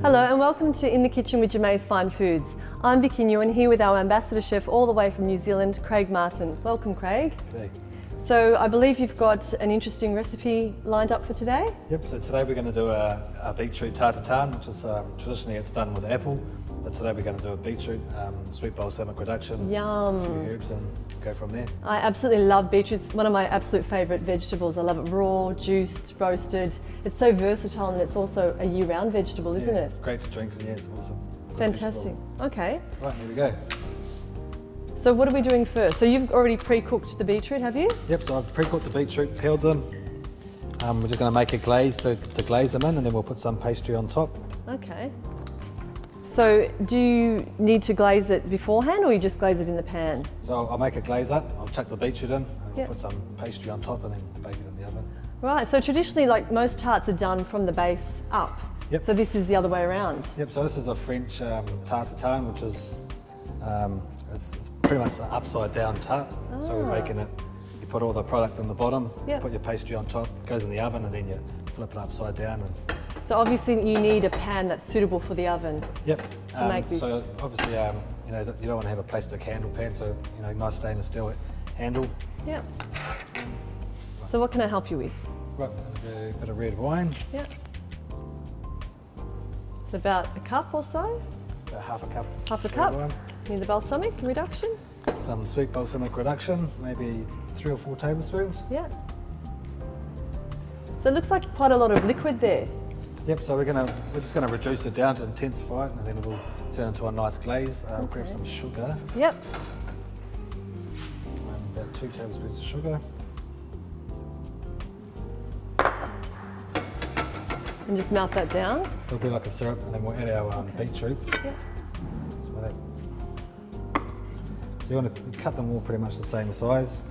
Hello and welcome to In the Kitchen with Jomeis Fine Foods. I'm Vicky New and here with our ambassador chef all the way from New Zealand, Craig Martin. Welcome, Craig. G'day. So I believe you've got an interesting recipe lined up for today? Yep, so today we're going to do a beetroot tartar, which is traditionally it's done with apple, but today we're going to do a beetroot, sweet balsamic reduction, Yum. a few herbs and go from there. I absolutely love beetroot. It's one of my absolute favourite vegetables. I love it raw, juiced, roasted. It's so versatile and it's also a year-round vegetable, isn't it? It's great to drink, yeah, it's awesome. Fantastic. Okay. Right, here we go. So what are we doing first? So you've already pre-cooked the beetroot, have you? Yep, so I've pre-cooked the beetroot, peeled them. We're just going to make a glaze to glaze them in, and then we'll put some pastry on top. Okay. So do you need to glaze it beforehand or you just glaze it in the pan? So I'll make a glaze up, I'll chuck the beetroot in, and Yep. put some pastry on top and then bake it in the oven. Right, so traditionally like most tarts are done from the base up. Yep. So this is the other way around. Yep, so this is a French tartar, which is it's pretty much an upside down tart. So we're making it, you put all the product on the bottom, Yep. put your pastry on top, goes in the oven, and then you flip it upside down. And So obviously you need a pan that's suitable for the oven. yep. To make this. So obviously, you know, you don't want to have a plastic handle pan, so you know, nice stainless steel handle. Yeah. So what can I help you with? Right, a bit of red wine, Yeah. It's about a cup or so. about half a cup. Half a red cup. wine. Need the balsamic reduction. Some sweet balsamic reduction, maybe 3 or 4 tablespoons. Yeah. So it looks like quite a lot of liquid there. Yep, so we're just gonna reduce it down to intensify it, and then it will turn into a nice glaze. Grab some sugar, Yep. about 2 tablespoons of sugar. And just melt that down. It'll be like a syrup, and then we'll add our beetroot. Yep. So you want to cut them all pretty much the same size.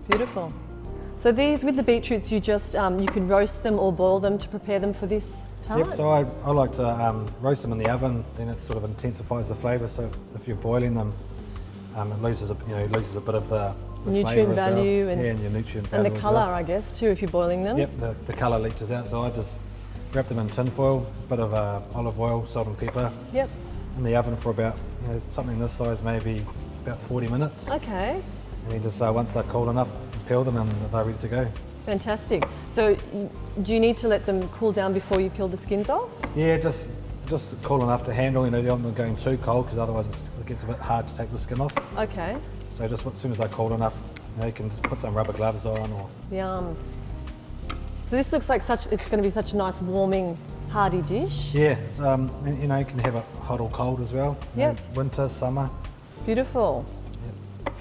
Beautiful. So these, with the beetroots, you just, you can roast them or boil them to prepare them for this tart? Yep, so I like to roast them in the oven, then it sort of intensifies the flavour. So if you're boiling them, it loses a bit of the nutrient flavour as value well. and, yeah, and your nutrient and value the as colour, well. I guess, too, if you're boiling them. Yep, the colour leaches out, so I just wrap them in tin foil, a bit of olive oil, salt and pepper, Yep. in the oven for about, you know, something this size, maybe about 40 minutes. Okay. And then just once they're cold enough, peel them and they're ready to go. Fantastic. So do you need to let them cool down before you peel the skins off? Yeah, just cool enough to handle. You know, you don't want them going too cold because otherwise it gets a bit hard to take the skin off. Okay. So just as soon as they're cold enough, you know, you can just put some rubber gloves on. Or Yum. So this looks like it's going to be such a nice warming, hearty dish. yeah, it's, you know, you can have it hot or cold as well. You Yep. know, winter, summer. Beautiful. Yep.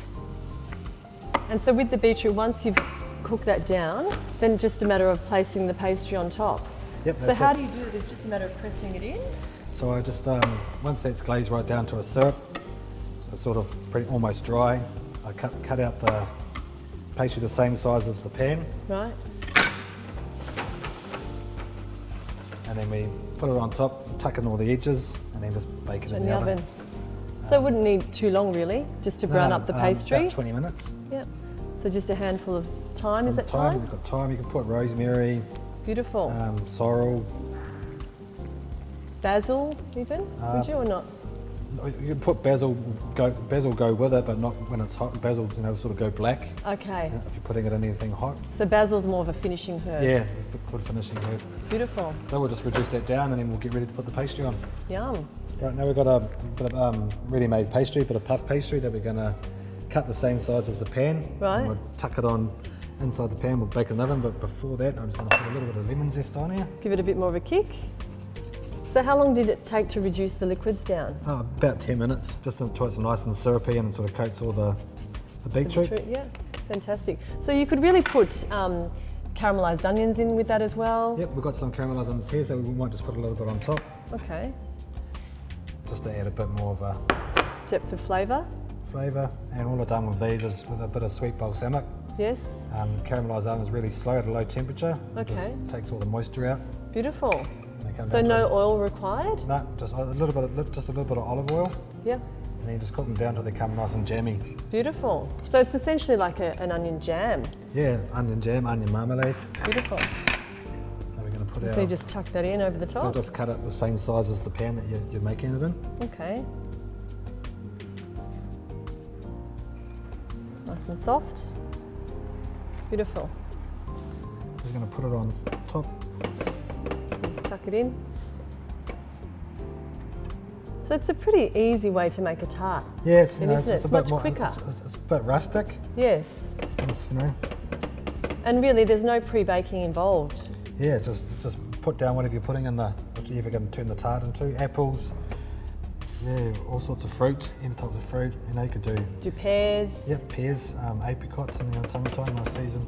And so with the beetroot, once you've cooked that down, then it's just a matter of placing the pastry on top. Yep. So that's how it. do you do it? It's just a matter of pressing it in? So I just once that's glazed right down to a syrup, so it's sort of almost dry. I cut out the pastry the same size as the pan, Right. and then we put it on top, tuck in all the edges, and then just bake it in the oven. So it wouldn't need too long really, just to brown up the pastry? About 20 minutes. Yep. So just a handful of thyme, is Some that thyme? We've got thyme, you can put rosemary, Beautiful. sorrel. Basil even, would you or not? You can put basil go with it, but not when it's hot. Basil, you know, sort of go black Okay. if you're putting it in anything hot. So basil's more of a finishing herb. Yeah, good finishing herb. Beautiful. So we'll just reduce that down and then we'll get ready to put the pastry on. Yum. Right, now we've got a bit of ready-made pastry, a bit of puff pastry that we're going to cut the same size as the pan. Right. And we'll tuck it on inside the pan, we'll bake it in the oven, but before that I'm just going to put a little bit of lemon zest on here. Give it a bit more of a kick. So how long did it take to reduce the liquids down? About 10 minutes, just until it's nice and syrupy and it sort of coats all the beetroot. Yeah, fantastic. So you could really put caramelised onions in with that as well. Yep, we've got some caramelised onions here, so we might just put a little bit on top, Okay. just to add a bit more of a Depth of flavour. flavour. And all I've done with these is with a bit of sweet balsamic. Yes. Caramelised onions really slow at a low temperature. Okay. Just takes all the moisture out. Beautiful. And they come So down to no oil required? No, just a little bit of olive oil, Yeah. and then you just cook them down till they come nice and jammy. Beautiful. So it's essentially like an onion jam. Yeah, onion jam, onion marmalade. Beautiful. So we're going to put put So you just chuck that in over the So I'll top? just cut it the same size as the pan that you're making it in. Okay. Nice and soft. Beautiful. Just going to put it on top. Just tuck it in. So it's a pretty easy way to make a tart. Yeah, it's, Isn't it? it's a Much bit more, quicker. it's a bit rustic. Yes. It's, you know, And really there's no pre-baking involved. yeah, just put down whatever you're putting in the, what you're ever going to turn the tart into. Apples, yeah, all sorts of fruit, any types of fruit. You know, you could do Pears. yep, pears, apricots in the summertime, nice season.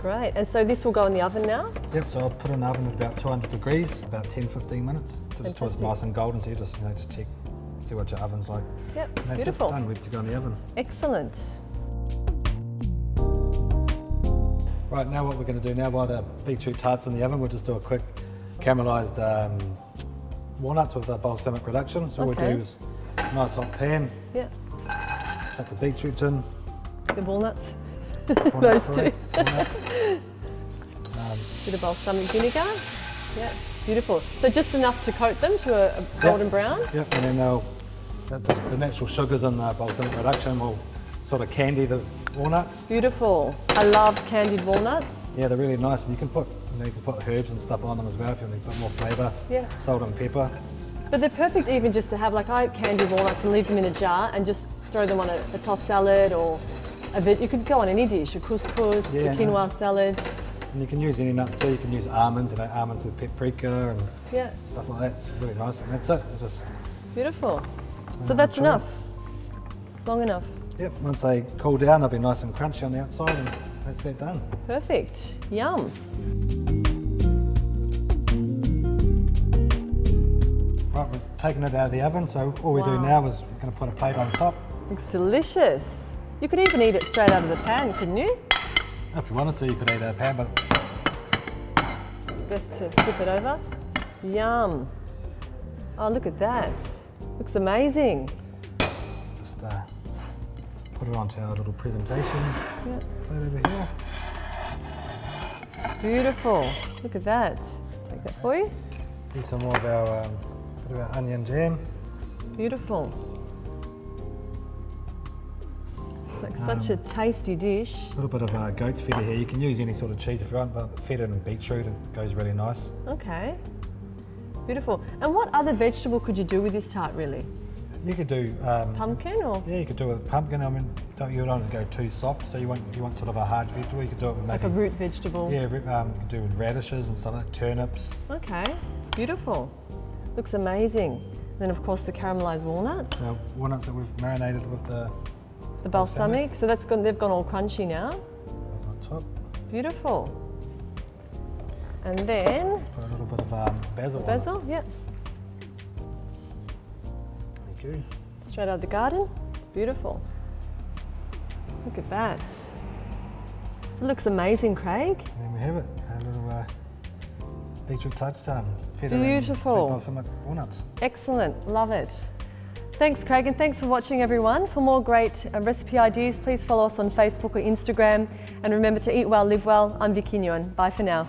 Great. And so this will go in the oven now? Yep, so I'll put it in the oven at about 200 degrees, about 10-15 minutes. Just till it's Fantastic. nice and golden, so you just, you know, just check, see what your oven's like. Yep, And that's beautiful. it, done, ready to go in the oven. Excellent. Right, now what we're going to do now, while the beetroot tart's in the oven, we'll just do a quick caramelised walnuts with the balsamic reduction. So all we do Okay. is a nice hot pan, Yeah. chuck the beetroots in. The walnuts. walnuts, Those sorry, two. walnuts. Bit of balsamic vinegar. Yeah. Beautiful. So just enough to coat them to a golden brown? Yep, and then the natural sugars in the balsamic reduction will sort of candy the walnuts. Beautiful. I love candied walnuts. Yeah, they're really nice, and you can put herbs and stuff on them as well if you want a bit more flavour. Yeah. Salt and pepper. But they're perfect even just to have, like I candied walnuts and leave them in a jar and just throw them on a tossed salad or a bit. You could go on any dish, a couscous, Yeah, a quinoa salad. And you can use any nuts too. You can use almonds, you know, almonds with paprika and Yeah. stuff like that. It's really nice, and that's it. It's just Beautiful. So that's sure. enough. Long enough. yep. Once they cool down, they'll be nice and crunchy on the outside, and that's that done. Perfect. Yum. Right, we're taking it out of the oven. So all we do Wow. now is we're going to put a plate on top. Looks delicious. You could even eat it straight out of the pan, couldn't you? If you wanted to, you could eat out of the pan, but Best to flip it over. Yum. Oh, look at that. Looks amazing. just put it onto our little presentation Yeah. plate over here. Beautiful. Look at that. Take that for you. Do some more of our bit of our onion jam. Beautiful. It's like such a tasty dish. A little bit of goat's feta here. You can use any sort of cheese if you want, but feta and beetroot, it goes really nice. Okay. Beautiful. And what other vegetable could you do with this tart, really? You could do Pumpkin or yeah, you could do it with pumpkin. I mean, you don't want to go too soft, so you want sort of a hard vegetable. You could do it with like maybe a root vegetable? yeah, you could do with radishes and stuff like turnips. Okay. Beautiful. Looks amazing. And then, of course, the caramelised walnuts. So walnuts that we've marinated with the Balsamic. So that's gone. They've gone all crunchy now. on top. Beautiful. And then Put a little bit of basil. on it. basil. Yeah. Thank you. Straight out of the garden. It's beautiful. Look at that. It looks amazing, Craig. And then we have it. A little beetroot tart done. Feta and Beautiful. sweet balsamic walnuts. Excellent. Love it. Thanks, Craig, and thanks for watching, everyone. For more great recipe ideas, please follow us on Facebook or Instagram. And remember to eat well, live well. I'm Vicky Nguyen. Bye for now.